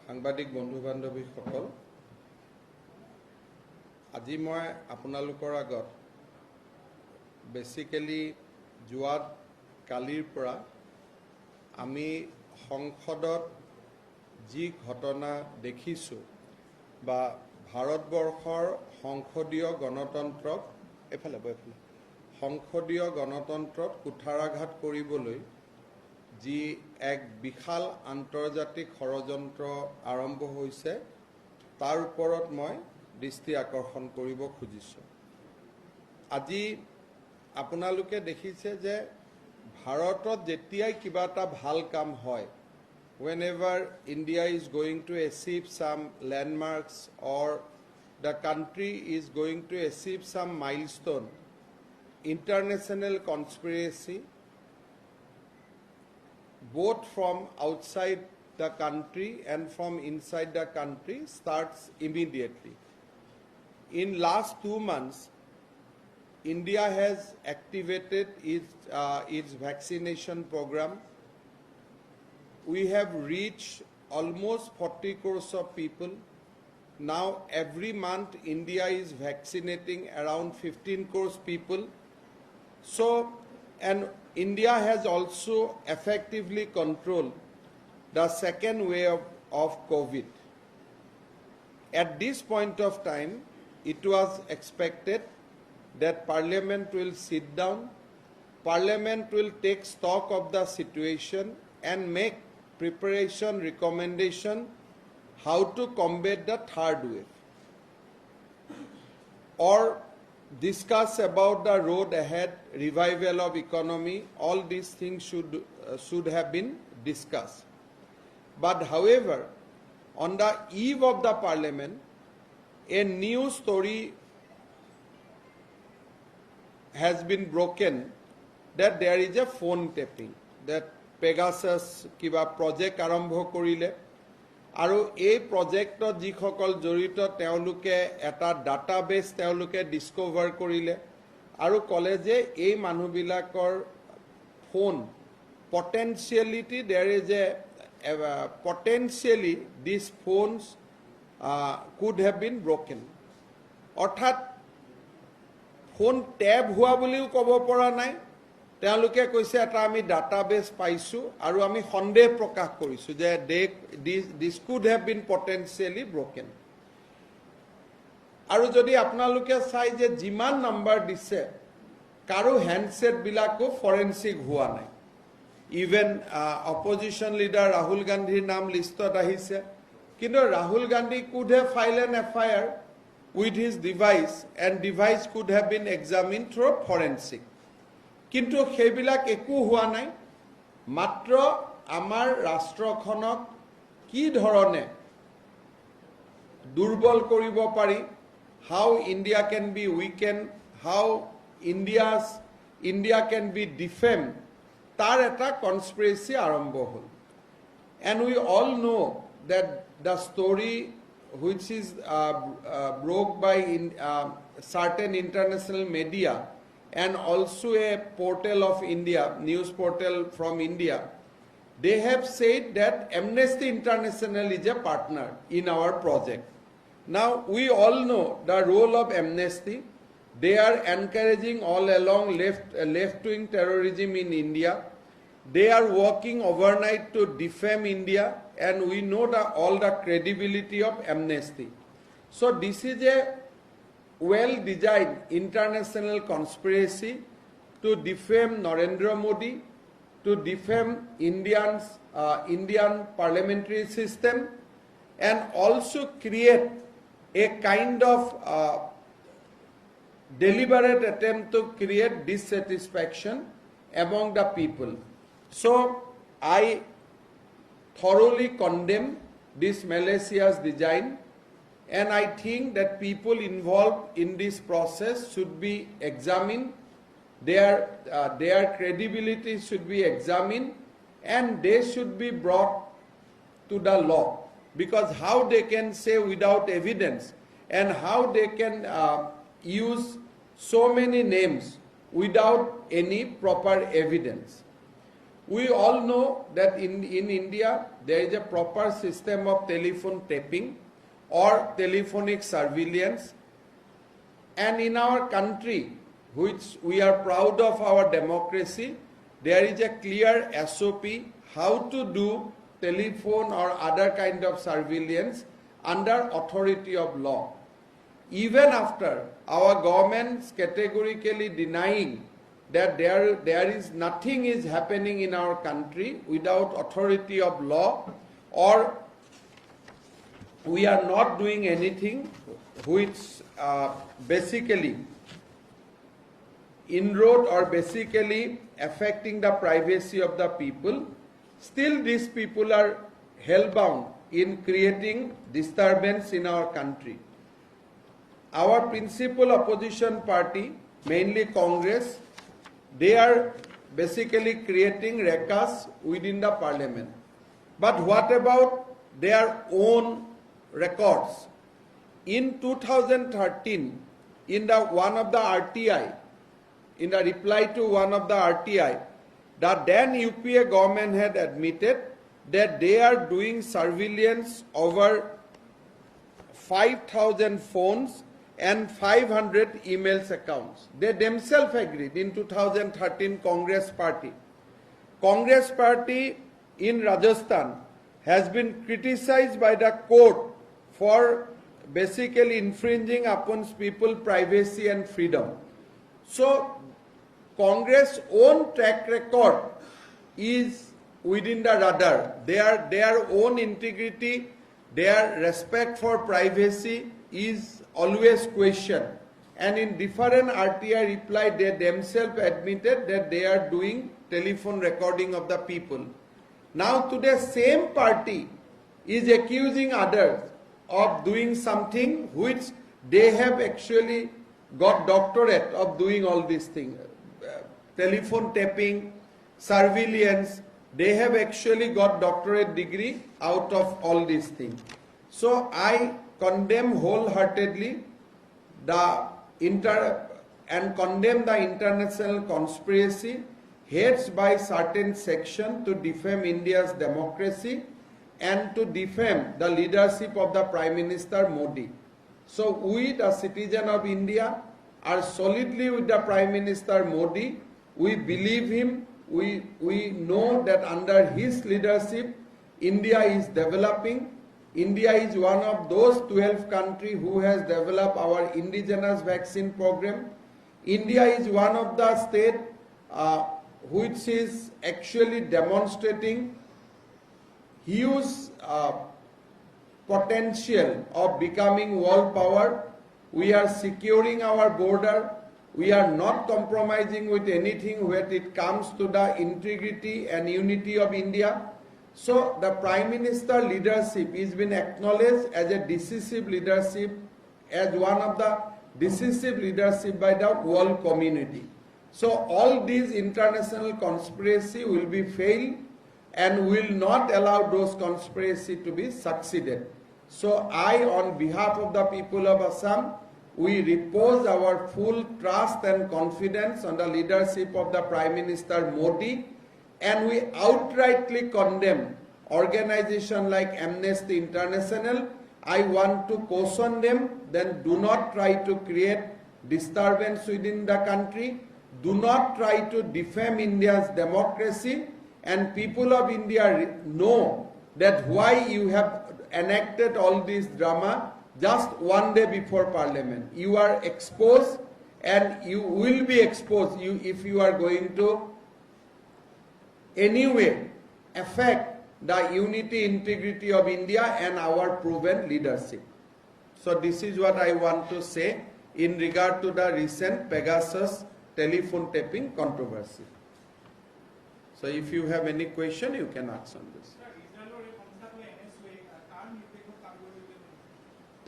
সাংবাদিক বন্ধু বান্ধৱীসকল, আজি মই আপোনালোকৰ আগত বেসিক্যালি যোৱা কালিৰ পৰা আমি সংসদত যি ঘটনা দেখিছোঁ বা ভাৰতবৰ্ষৰ সংসদীয় গণতন্ত্ৰক সংসদীয় গণতন্ত্ৰত কুঠাৰাঘাত কৰিবলৈ যি এক বিশাল আন্তৰ্জাতিক ষড়যন্ত্ৰ আৰম্ভ হৈছে তাৰ ওপৰত মই দৃষ্টি আকৰ্ষণ কৰিব খুজিছোঁ। আজি আপোনালোকে দেখিছে যে ভাৰতত যেতিয়াই কিবা এটা ভাল কাম হয়, whenever India is going to achieve some landmarks or the country is going to achieve some milestone, international conspiracy both from outside the country and from inside the country starts immediately. In last 2 months, India has activated its vaccination program. We have reached almost 40 crores of people. Now every month India is vaccinating around 15 crores people. So, and India has also effectively controlled the second wave of COVID. At this point of time, it was expected that Parliament will sit down, Parliament will take stock of the situation and make preparation recommendation how to combat the third wave, or discuss about the road ahead, revival of economy. All these things should have been discussed. But however, on the eve of the Parliament, a new story has been broken that there is a phone tapping, that Pegasus kiba project arambho korile আৰু এই প্ৰজেক্টত যিসকল জড়িত তেওঁলোকে এটা database তেওঁলোকে Discover কৰিলে আৰু ক'লে যে এই মানুহবিলাকৰ phone potentially there is a potentially these phones could have been broken. অৰ্থাৎ ফোন ট্যাব হোৱা বুলিও ক'ব পৰা নাই, তেওঁলোকে কৈছে এটা আমি ডাটাবেছ পাইছোঁ আৰু আমি সন্দেহ প্ৰকাশ কৰিছোঁ যে this could have been potentially broken. আৰু যদি আপোনালোকে চাই যে যিমান নাম্বাৰ দিছে কাৰো হ্যান্ডসেট বিলাকো ফৰেনসিক হোৱা নাই। ইভেন অপজিশন লিডাৰ ৰাহুল গান্ধীৰ নাম লিষ্টত আহিছে, কিন্তু Rahul Gandhi could have filed an FIR with his device and device could have been examined through forensic. কিন্তু সেইবিলাক একো হোৱা নাই। মাত্ৰ আমাৰ ৰাষ্ট্ৰখনক কি ধৰণে দুৰ্বল কৰিব পাৰি, how India can be weakened, how India can be defamed, তাৰ এটা conspiracy আৰম্ভ হ'ল। And we all know that the story which is broke by certain international media and also a portal of India, news portal from India, they have said that Amnesty International is a partner in our project. Now we all know the role of Amnesty. They are encouraging all along left-wing terrorism in India. They are working overnight to defame India, and we know all the credibility of Amnesty. So this is a well-designed international conspiracy to defame Narendra Modi, to defame Indian parliamentary system, and also create a kind of deliberate attempt to create dissatisfaction among the people. So I thoroughly condemn this malicious design, and I think that people involved in this process should be examined, their credibility should be examined, and they should be brought to the law. Because how they can say without evidence, and how they can use so many names without any proper evidence. We all know that in India there is a proper system of telephone tapping or telephonic surveillance, and in our country, which we are proud of our democracy, there is a clear SOP how to do telephone or other kind of surveillance under authority of law. Even after our government categorically denying that there is nothing is happening in our country without authority of law, or we are not doing anything which basically inroad or basically affecting the privacy of the people, still these people are hellbound in creating disturbance in our country. Our principal opposition party, mainly Congress, they are basically creating ruckus within the parliament. But what about their own records? In 2013, in the one of the RTI, in the reply to one of the RTI, the then UPA government had admitted that they are doing surveillance over 5,000 phones and 500 emails accounts. They themselves agreed in 2013 Congress Party. Congress Party in Rajasthan has been criticized by the court for basically infringing upon people's privacy and freedom. So Congress' own track record is within the radar. Their own integrity, their respect for privacy is always questioned. And in different RTI reply, they themselves admitted that they are doing telephone recording of the people. Now today, same party is accusing others of doing something which they have actually got doctorate of doing all these things. Telephone tapping, surveillance, they have actually got doctorate degree out of all these things. So I condemn wholeheartedly and condemn the international conspiracy heads by certain section to defame India's democracy and to defame the leadership of the Prime Minister Modi. So we, the citizen of India, are solidly with the Prime Minister Modi. We believe him. We know that under his leadership, India is developing. India is one of those 12 countries who has developed our indigenous vaccine program. India is one of the states which is actually demonstrating huge potential of becoming world power. We are securing our border. We are not compromising with anything when it comes to the integrity and unity of India. So the Prime Minister leadership is been acknowledged as a decisive leadership, as one of the decisive leadership by the world community. So all these international conspiracy will be failed and will not allow those conspiracy to be succeeded. So I, on behalf of the people of Assam, we repose our full trust and confidence on the leadership of the Prime Minister Modi, and we outrightly condemn organizations like Amnesty International. I want to caution them, then do not try to create disturbance within the country. Do not try to defame India's democracy, and people of India know that why you have enacted all this drama just one day before Parliament. You are exposed, and you will be exposed if you are going to anyway affect the unity, integrity of India and our proven leadership. So this is what I want to say in regard to the recent Pegasus telephone tapping controversy. So if you have any question, you can ask on this.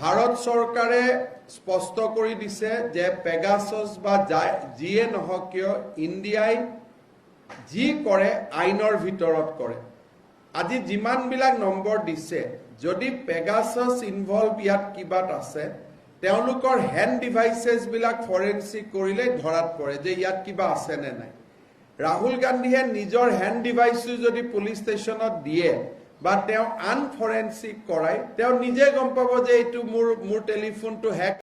Bharat চৰকাৰে স্পষ্ট কৰি দিছে যে পেগাসাছ বা যিয়ে নহওক কিয় ইণ্ডিয়াই যি কৰে আইনৰ ভিতৰত কৰে। আজি যিমানবিলাক নম্বৰ দিছে, যদি পেগাসাছ ইনভলভ ইয়াত কিবাত আছে, তেওঁলোকৰ হেণ্ড ডিভাইচেছবিলাক ফৰেনচিক কৰিলে ধৰাত পৰে যে ইয়াত কিবা আছে নে নাই। ৰাহুল গান্ধীয়ে নিজৰ হ্যান্ড ডিভাইসটো যদি পুলিশ স্টেশনত দিয়ে বা তেওঁ আনফৰেন্সিক কৰায় তেওঁ নিজে গম পাব যে এইটো মোৰ টেলিফোনটো হ্যাক